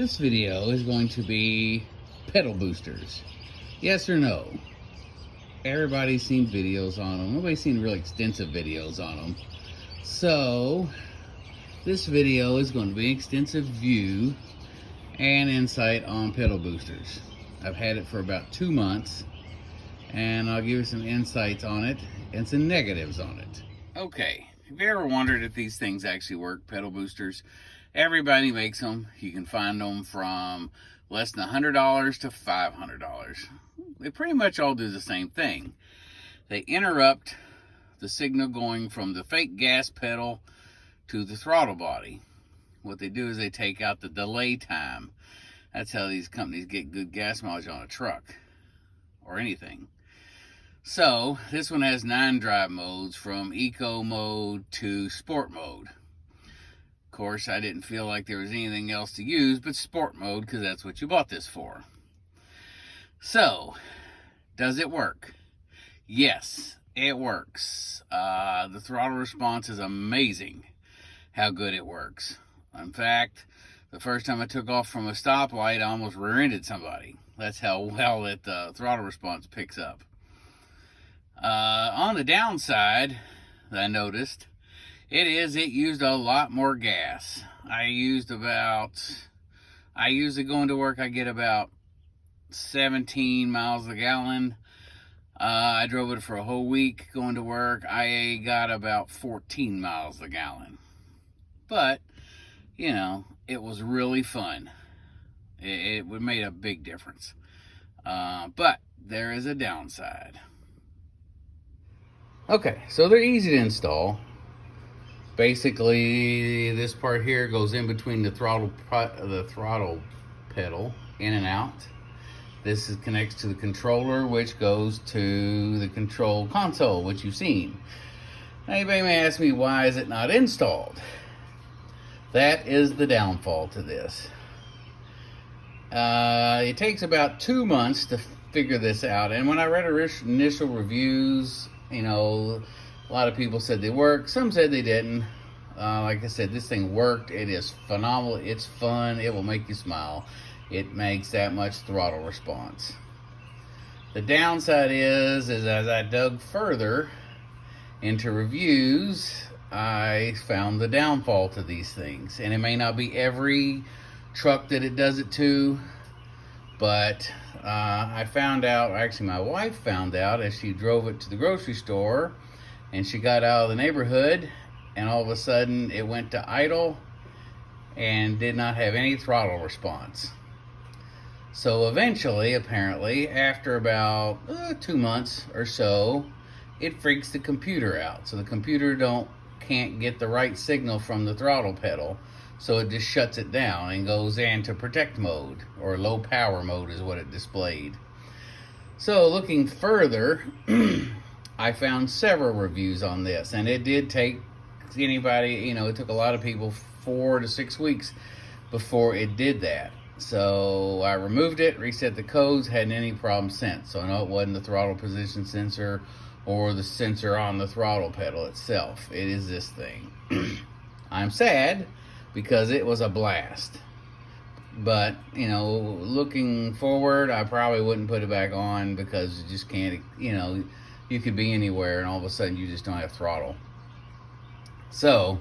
This video is going to be pedal boosters. Yes or no? Everybody's seen videos on them. Nobody's seen real extensive videos on them. So, this video is going to be an extensive view and insight on pedal boosters. I've had it for about 2 months, and I'll give you some insights on it and some negatives on it. Okay, have you ever wondered if these things actually work, pedal boosters? Everybody makes them. You can find them from less than $100 to $500. They pretty much all do the same thing. They interrupt the signal going from the fake gas pedal to the throttle body. What they do is they take out the delay time. That's how these companies get good gas mileage on a truck or anything. So this one has 9 drive modes, from eco mode to sport mode. Of course, I didn't feel like there was anything else to use but sport mode, because that's what you bought this for. So, does it work? Yes, it works. The throttle response is amazing how good it works. In fact, the first time I took off from a stoplight, I almost rear-ended somebody. That's how well it throttle response picks up. On the downside, I noticed, it used a lot more gas. I usually going to work, I get about 17 miles a gallon. I drove it for a whole week going to work. I got about 14 miles a gallon. But, you know, it was really fun. It made a big difference. But there is a downside. Okay, so they're easy to install. Basically, this part here goes in between the throttle pedal, in and out. This connects to the controller, which goes to the control console, which you've seen. Now, anybody may ask me, why is it not installed? That is the downfall to this. It takes about 2 months to figure this out. And when I read initial reviews, you know, a lot of people said they worked. Some said they didn't. Like I said, this thing worked. It is phenomenal. It's fun. It will make you smile. It makes that much throttle response. The downside is as I dug further into reviews, I found the downfall to these things. And it may not be every truck that it does it to, but I found out, actually my wife found out as she drove it to the grocery store, and she got out of the neighborhood, and all of a sudden it went to idle and did not have any throttle response. So eventually, apparently, after about 2 months or so, it freaks the computer out. So the computer can't get the right signal from the throttle pedal, so it just shuts it down and goes into protect mode, or low power mode is what it displayed. So looking further, I found several reviews on this, and it did take anybody, you know, it took a lot of people 4 to 6 weeks before it did that. So I removed it, reset the codes, hadn't any problem since. So I know it wasn't the throttle position sensor or the sensor on the throttle pedal itself. It is this thing. I'm sad because it was a blast. But, you know, looking forward, I probably wouldn't put it back on, because you just can't, you know, you could be anywhere and all of a sudden you just don't have throttle. So,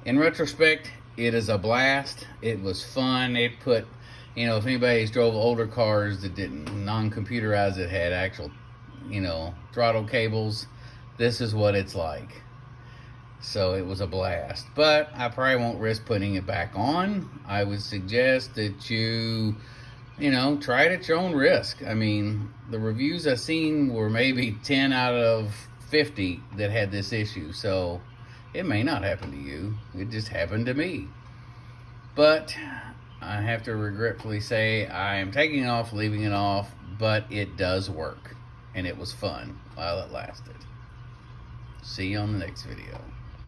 in retrospect, it is a blast. It was fun. It put, you know, if anybody's drove older cars that didn't non-computerized, that had actual, you know, throttle cables, this is what it's like. So it was a blast. But I probably won't risk putting it back on. I would suggest that you know, try it at your own risk. I mean, the reviews I've seen were maybe 10 out of 50 that had this issue. So it may not happen to you. It just happened to me. But I have to regretfully say I am taking it off, leaving it off, but it does work. And it was fun while it lasted. See you on the next video.